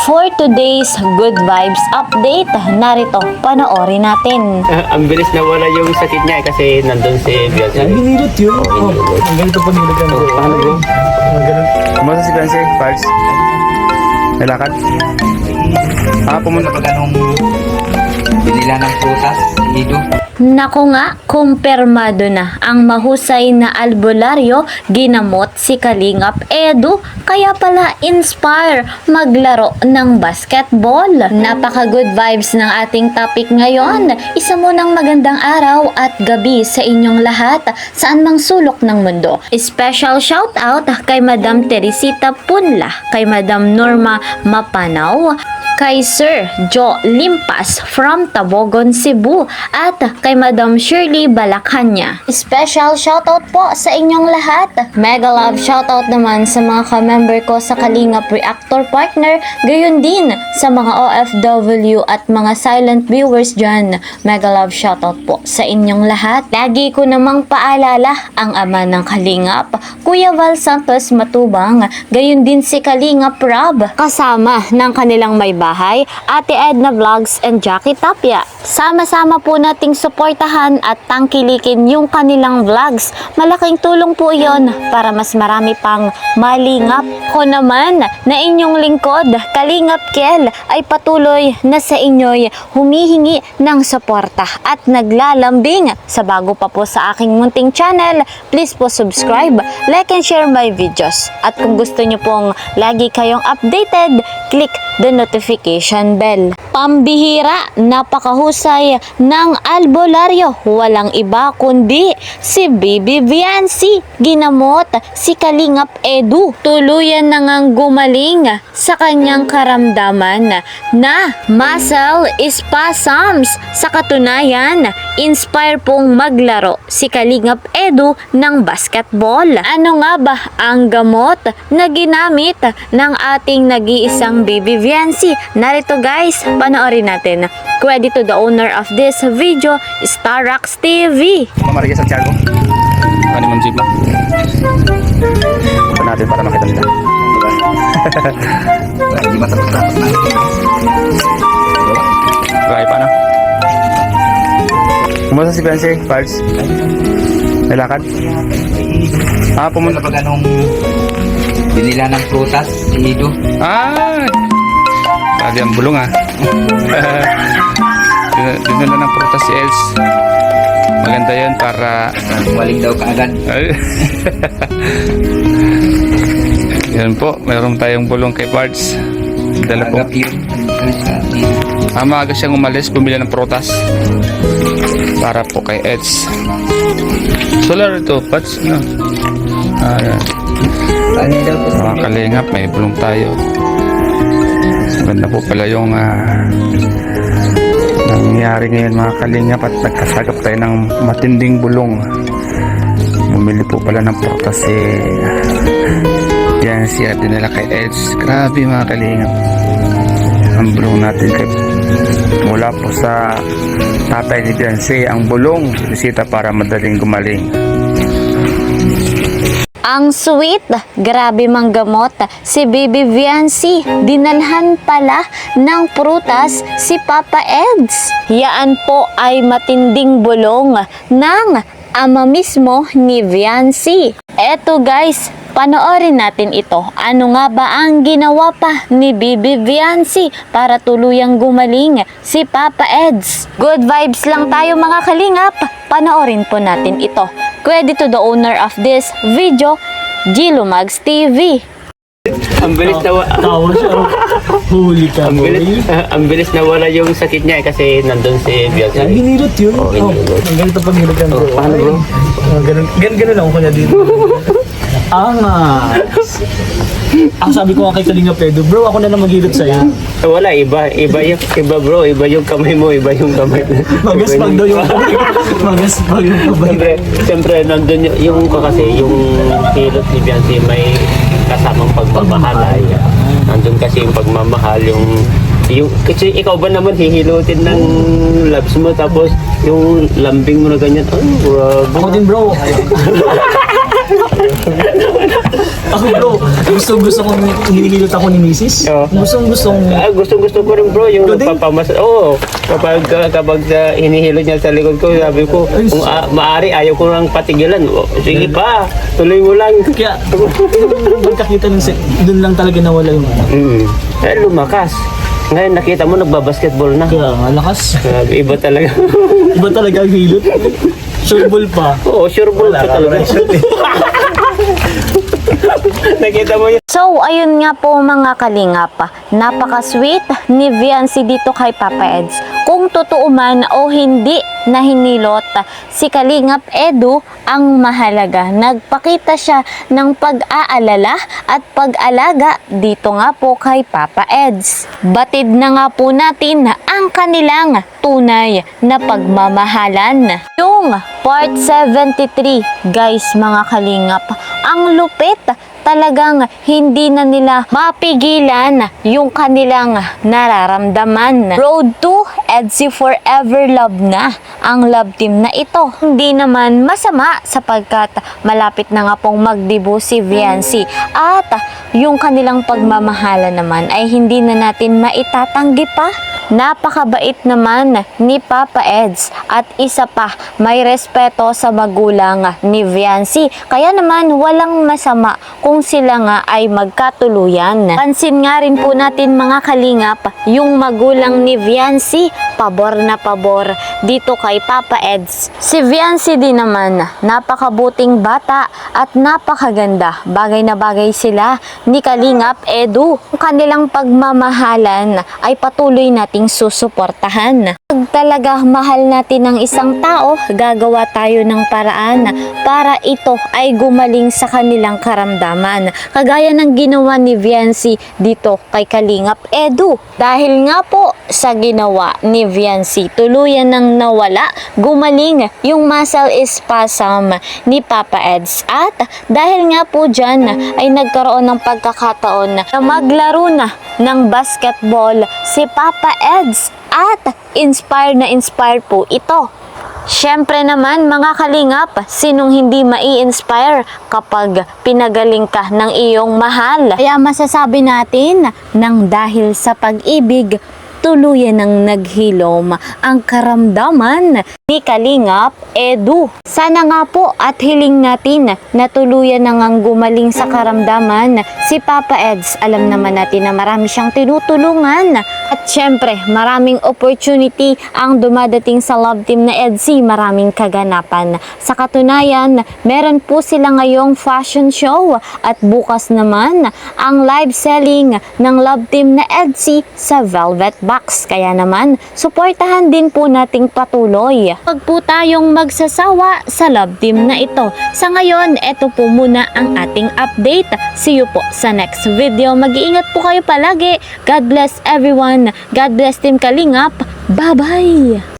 For today's Good Vibes Update, narito, panoorin natin. Ang bilis na wala yung sakit niya kasi nandun si Beyonce. Binilot yun. Oo, binilot. Ang ganito pag nilot yan. Paano bro? Ang ganun. Kumusta si Beyonce? Parts? May lakad? Pumunta Pag anong binila ng prutas, Ido. Naku nga, kumpirmado na ang mahusay na albularyo ginamot si Kalingap Edu, kaya pala inspire maglaro ng basketball. Napaka good vibes ng ating topic ngayon. Isa munang magandang araw at gabi sa inyong lahat saan mang sulok ng mundo. Special shout out kay Madam Teresita Punla, kay Madam Norma Mapanaw, kay Sir Joe Limpas from Tabogon, Cebu, at kay Madam Shirley Balakanya. Special shoutout po sa inyong lahat. Mega love shoutout naman sa mga ka-member ko sa Kalingap Reactor Partner, gayon din sa mga OFW at mga silent viewers dyan. Mega love shoutout po sa inyong lahat. Lagi ko namang paalala ang ama ng Kalingap, Kuya Val Santos Matubang, gayon din si Kalingap Rob, kasama ng kanilang may bahay, Ate Edna Vlogs and Jackie Tapia. Sama-sama po nating suportahan at tangkilikin yung kanilang vlogs. Malaking tulong po yon para mas marami pang malingap. Ko naman na inyong lingkod, Kalingap Kel, ay patuloy na sa inyo'y humihingi ng suporta at naglalambing sa bago pa po sa aking munting channel. Please po subscribe, like and share my videos. At kung gusto nyo pong lagi kayong updated, click the notification bell. Pambihira, napakahusay ng albularyo. Walang iba kundi si Bibi Viancy. Ginamot si Kalingap Edu. Tuluyan na ngang gumaling sa kanyang karamdaman na muscle spasms. Sa katunayan, inspire pong maglaro si Kalingap Edu ng basketball. Ano nga ba ang gamot na ginamit ng ating nag-iisang Bibi Viancy? Narito guys, panoorin natin. Credit to the owner of this video, Starrox TV. Mamarigay Santiago. Ano man jeep na? Ito natin para makita nila. Hindi matapos-tapos na. Okay, paano? Kumusta si Beyonce? Parts? May lakad? Pumunta. Pag anong binila ng prutas, Ido. Lagi ang bulong Dinala ng prutas si Els. Maganda yan para Waling daw kaagad. yan po, mayroon tayong bulong kay Parts. Dala po. Agap yun. Maaga siyang umalis, bumili ng prutas para po kay Els. Solar ito, Parts. No? Yan. Ano daw po Mga kalingap, may bulong tayo. Maganda po pala yung nangyari ngayon mga kalingap, at nagkasagap tayo ng matinding bulong. Bumili po pala ng prutas yan siya dinala kay Edge. Grabe mga kalingap, ang bulong natin kay mula po sa tatay ni Beyonce. Ang bulong, bisita para madaling gumaling. Ang sweet, grabe mang gamot si Bibi Viancy. Dinalhan pala ng prutas si Papa Eds. Yaan po ay matinding bulong ng ama mismo ni Viancy. Eto guys, panoorin natin ito. Ano nga ba ang ginawa pa ni Bibi Viancy para tuluyang gumaling si Papa Eds? Good vibes lang tayo mga kalingap. Panoorin po natin ito. Credit to the owner of this video, Gilumags TV. Ang bilis na Tawa siya. Huli ka mo. ang bilis na wala yung sakit niya kasi nandun si Beyonce. Binilot yun. Oo, binilot. Ang ganito pag nilot yan. Paano bro? Ganun lang ako niya dito. Ako sabi ko nga kay Kalingap Edu, bro, ako na lang maghilot sa'yo. Wala, iba bro, iba yung kamay mo, iba yung kamay. Magaspag daw yung magaspag yung kabay. Siyempre, nandun yung kasi, yung hilot ni Beyonce may kasamang pagmamahal. Nandun kasi yung pagmamahal, yung kasi ikaw ba naman hihilutin ng labs mo tapos yung lambing mo na ganyan. Oh, grabe. Ako din bro. Ako bro, gusto kong hinihilot ako ni Mrs. Oo. Gusto Gusto ko rin bro, yung Galing. Oo, kapag hinihilo niya sa likod ko, sabi ko, Ay, kung maaari, ayaw ko lang patigilan. Sige pa, tuloy mo lang. Kaya, magkakita doon lang talaga nawala yung Lumakas. Ngayon nakita mo, nagbabasketball na. Kaya nga, lakas. Grabe, iba talaga. Iba talaga ang hilot. Sure ball pa. Oo, sure ball ka talaga. Nakita mo yun? So, ayun nga po mga kalingap, napaka-sweet ni Viancy dito kay Papa Eds. Kung totoo man o hindi na hinilot si Kalingap Edu, ang mahalaga, nagpakita siya ng pag-aalala at pag-alaga dito nga po kay Papa Eds. Batid na nga po natin ang kanilang tunay na pagmamahalan. Yung part 73, guys mga kalingap, ang lupit, talagang hindi na nila mapigilan yung kanilang nararamdaman. Road to Edsy Forever Love na ang love team na ito. Hindi naman masama sapagkat malapit na nga pong magdibo si Viancy at yung kanilang pagmamahala naman ay hindi na natin maitatanggi pa. Napakabait naman ni Papa Eds at isa pa, may respeto sa magulang ni Viancy. Kaya naman walang masama kung sila nga ay magkatuluyan. Pansin nga rin po natin mga kalingap, yung magulang ni Viancy, pabor na pabor dito kay Papa Eds. Si Viancy din naman, napakabuting bata at napakaganda. Bagay na bagay sila ni Kalingap Edu. Ang kanilang pagmamahalan ay patuloy nating susuportahan. Pag talaga mahal natin ng isang tao, gagawa tayo ng paraan para ito ay gumaling sa kanilang karamdaman. Kagaya ng ginawa ni Viancy dito kay Kalingap Edu. Dahil nga po sa ginawa ni Viancy, tuluyan nang nawala, gumaling yung muscle spasm ni Papa Eds. At dahil nga po dyan ay nagkaroon ng pagkakataon na maglaro na ng basketball si Papa Eds at inspire po ito. Siyempre naman mga kalingap, sinong hindi mai-inspire kapag pinagaling ka ng iyong mahal? Kaya masasabi natin nang dahil sa pag-ibig, tuluyan ng naghilom ang karamdaman ni Kalingap Edu. Sana nga po at hiling natin na tuluyan nang gumaling sa karamdaman si Papa Eds. Alam naman natin na marami siyang tinutulungan at syempre maraming opportunity ang dumadating sa love team na Edsy. Maraming kaganapan. Sa katunayan, meron po sila ngayong fashion show at bukas naman ang live selling ng love team na Edsy sa Velvet Box. Kaya naman, suportahan din po nating patuloy. Huwag po tayong magsasawa sa love team na ito. Sa ngayon, ito po muna ang ating update. See you po sa next video. Mag-iingat po kayo palagi. God bless everyone. God bless Team Kalingap. Bye-bye!